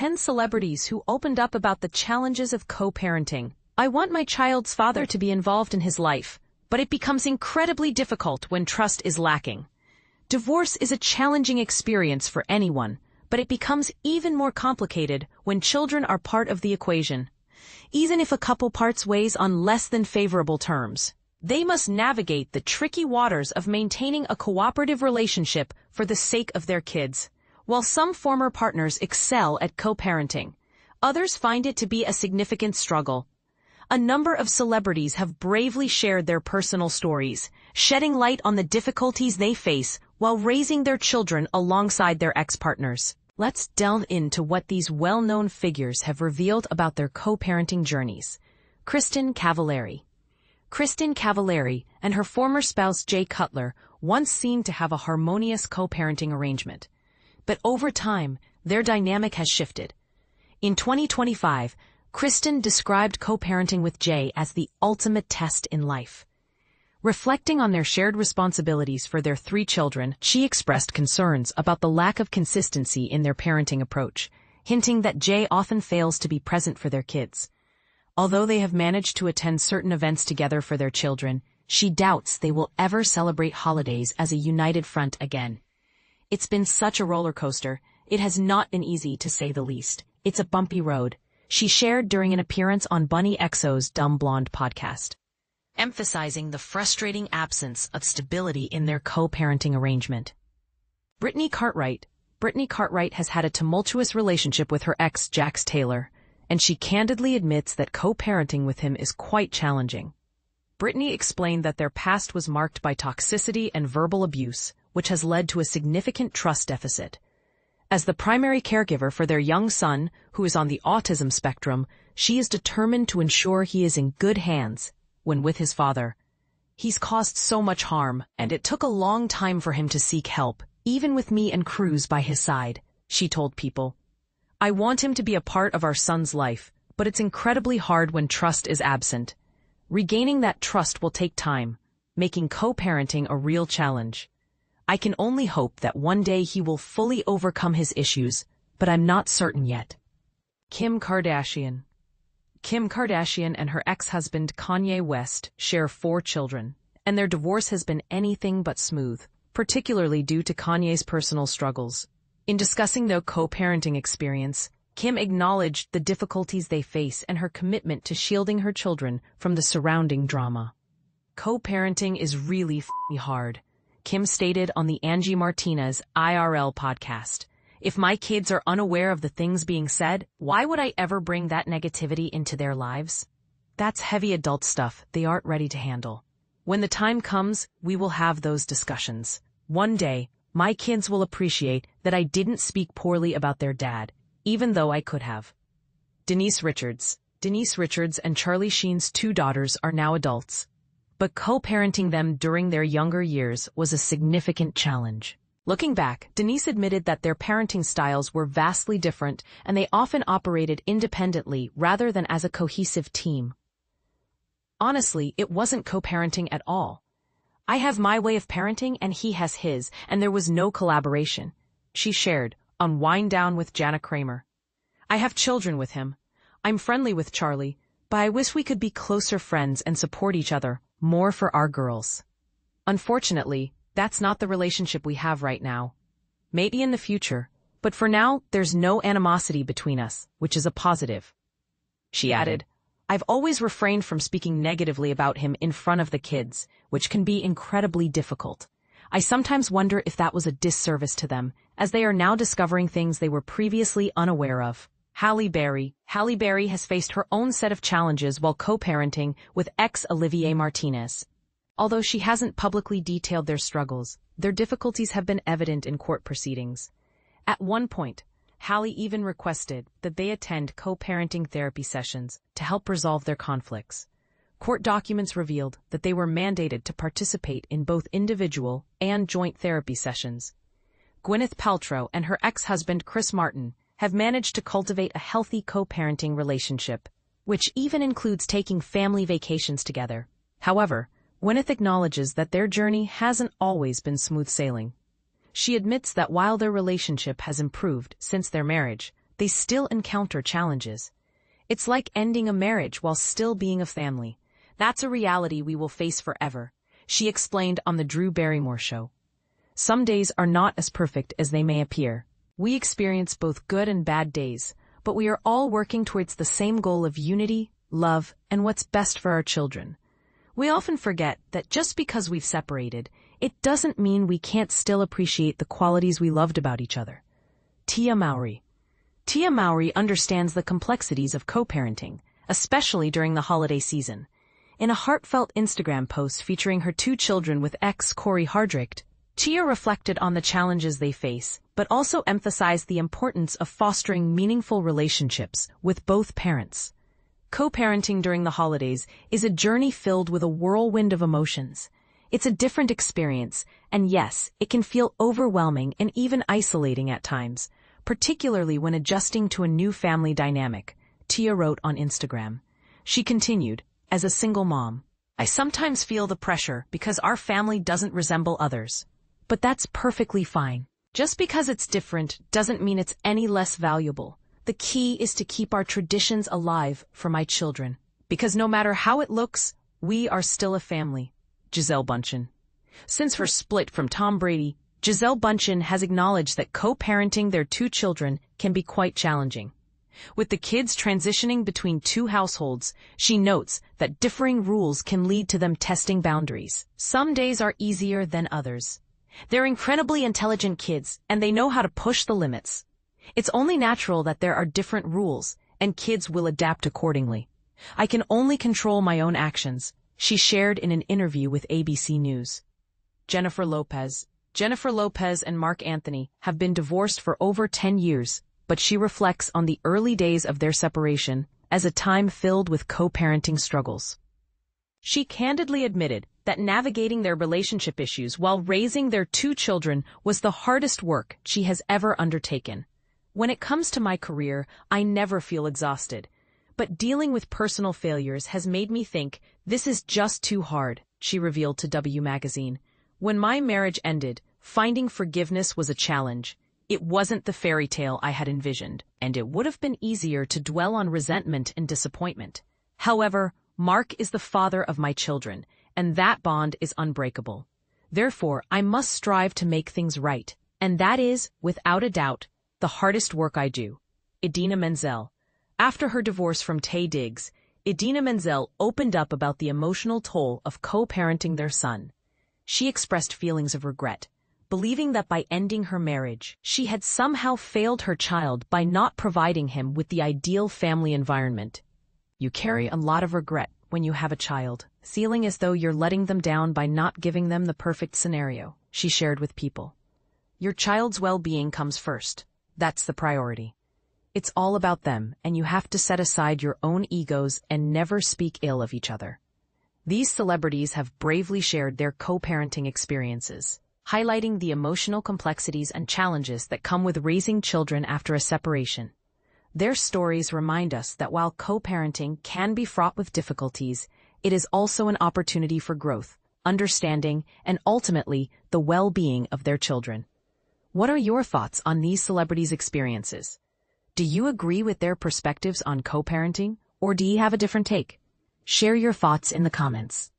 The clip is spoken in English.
10 celebrities who opened up about the challenges of co-parenting. I want my child's father to be involved in his life, but it becomes incredibly difficult when trust is lacking. Divorce is a challenging experience for anyone, but it becomes even more complicated when children are part of the equation. Even if a couple parts ways on less than favorable terms, they must navigate the tricky waters of maintaining a cooperative relationship for the sake of their kids. While some former partners excel at co-parenting, others find it to be a significant struggle. A number of celebrities have bravely shared their personal stories, shedding light on the difficulties they face while raising their children alongside their ex-partners. Let's delve into what these well-known figures have revealed about their co-parenting journeys. Kristin Cavallari. Kristin Cavallari and her former spouse Jay Cutler once seemed to have a harmonious co-parenting arrangement. But over time, their dynamic has shifted. In 2025, Kristin described co-parenting with Jay as the ultimate test in life. Reflecting on their shared responsibilities for their 3 children, she expressed concerns about the lack of consistency in their parenting approach, hinting that Jay often fails to be present for their kids. Although they have managed to attend certain events together for their children, she doubts they will ever celebrate holidays as a united front again. It's been such a roller coaster. It has not been easy, to say the least. It's a bumpy road, she shared during an appearance on Bunny XO's Dumb Blonde podcast, emphasizing the frustrating absence of stability in their co-parenting arrangement. Brittany Cartwright. Brittany Cartwright has had a tumultuous relationship with her ex, Jax Taylor, and she candidly admits that co-parenting with him is quite challenging. Brittany explained that their past was marked by toxicity and verbal abuse, which has led to a significant trust deficit. As the primary caregiver for their young son, who is on the autism spectrum, she is determined to ensure he is in good hands when with his father. He's caused so much harm, and it took a long time for him to seek help, even with me and Cruz by his side, she told People. I want him to be a part of our son's life, but it's incredibly hard when trust is absent. Regaining that trust will take time, making co-parenting a real challenge. I can only hope that one day he will fully overcome his issues, but I'm not certain yet. Kim Kardashian. Kim Kardashian and her ex-husband Kanye West share 4 children, and their divorce has been anything but smooth, particularly due to Kanye's personal struggles. In discussing their co-parenting experience, Kim acknowledged the difficulties they face and her commitment to shielding her children from the surrounding drama. Co-parenting is really f***ing hard, Kim stated on the Angie Martinez IRL podcast. If my kids are unaware of the things being said, why would I ever bring that negativity into their lives? That's heavy adult stuff they aren't ready to handle. When the time comes, we will have those discussions. One day, my kids will appreciate that I didn't speak poorly about their dad, even though I could have. Denise Richards. Denise Richards and Charlie Sheen's 2 daughters are now adults, but co-parenting them during their younger years was a significant challenge. Looking back, Denise admitted that their parenting styles were vastly different and they often operated independently rather than as a cohesive team. Honestly, it wasn't co-parenting at all. I have my way of parenting and he has his, and there was no collaboration, she shared on Wind Down with Jana Kramer. I have children with him. I'm friendly with Charlie, but I wish we could be closer friends and support each other more for our girls. Unfortunately, that's not the relationship we have right now. Maybe in the future, but for now, there's no animosity between us, which is a positive. She added, I've always refrained from speaking negatively about him in front of the kids, which can be incredibly difficult. I sometimes wonder if that was a disservice to them, as they are now discovering things they were previously unaware of. Halle Berry. Halle Berry has faced her own set of challenges while co-parenting with ex-Olivier Martinez. Although she hasn't publicly detailed their struggles, their difficulties have been evident in court proceedings. At one point, Halle even requested that they attend co-parenting therapy sessions to help resolve their conflicts. Court documents revealed that they were mandated to participate in both individual and joint therapy sessions. Gwyneth Paltrow and her ex-husband Chris Martin have managed to cultivate a healthy co-parenting relationship, which even includes taking family vacations together. However, Gwyneth acknowledges that their journey hasn't always been smooth sailing. She admits that while their relationship has improved since their marriage, they still encounter challenges. It's like ending a marriage while still being a family. That's a reality we will face forever, she explained on the Drew Barrymore show. Some days are not as perfect as they may appear. We experience both good and bad days, but we are all working towards the same goal of unity, love, and what's best for our children. We often forget that just because we've separated, it doesn't mean we can't still appreciate the qualities we loved about each other. Tia Mowry. Tia Mowry understands the complexities of co-parenting, especially during the holiday season. In a heartfelt Instagram post featuring her 2 children with ex Corey Hardrict, Tia reflected on the challenges they face, but also emphasized the importance of fostering meaningful relationships with both parents. Co-parenting during the holidays is a journey filled with a whirlwind of emotions. It's a different experience, and yes, it can feel overwhelming and even isolating at times, particularly when adjusting to a new family dynamic, Tia wrote on Instagram. She continued, as a single mom, I sometimes feel the pressure because our family doesn't resemble others. But that's perfectly fine. Just because it's different doesn't mean it's any less valuable. The key is to keep our traditions alive for my children. Because no matter how it looks, we are still a family. Gisele Bündchen. Since her split from Tom Brady, Gisele Bündchen has acknowledged that co-parenting their 2 children can be quite challenging. With the kids transitioning between 2 households, she notes that differing rules can lead to them testing boundaries. Some days are easier than others. They're incredibly intelligent kids, and they know how to push the limits. It's only natural that there are different rules, and kids will adapt accordingly. I can only control my own actions, she shared in an interview with ABC News. Jennifer Lopez. Jennifer Lopez and Marc Anthony have been divorced for over 10 years, but she reflects on the early days of their separation as a time filled with co-parenting struggles. She candidly admitted that navigating their relationship issues while raising their 2 children was the hardest work she has ever undertaken. When it comes to my career, I never feel exhausted. But dealing with personal failures has made me think this is just too hard, she revealed to W Magazine. When my marriage ended, finding forgiveness was a challenge. It wasn't the fairy tale I had envisioned, and it would have been easier to dwell on resentment and disappointment. However, Mark is the father of my children, and that bond is unbreakable. Therefore, I must strive to make things right, and that is, without a doubt, the hardest work I do. Idina Menzel. After her divorce from Taye Diggs, Idina Menzel opened up about the emotional toll of co-parenting their son. She expressed feelings of regret, believing that by ending her marriage, she had somehow failed her child by not providing him with the ideal family environment. You carry a lot of regret when you have a child, feeling as though you're letting them down by not giving them the perfect scenario, she shared with People. Your child's well-being comes first. That's the priority. It's all about them, and you have to set aside your own egos and never speak ill of each other. These celebrities have bravely shared their co-parenting experiences, highlighting the emotional complexities and challenges that come with raising children after a separation. Their stories remind us that while co-parenting can be fraught with difficulties, it is also an opportunity for growth, understanding, and ultimately, the well-being of their children. What are your thoughts on these celebrities' experiences? Do you agree with their perspectives on co-parenting, or do you have a different take? Share your thoughts in the comments.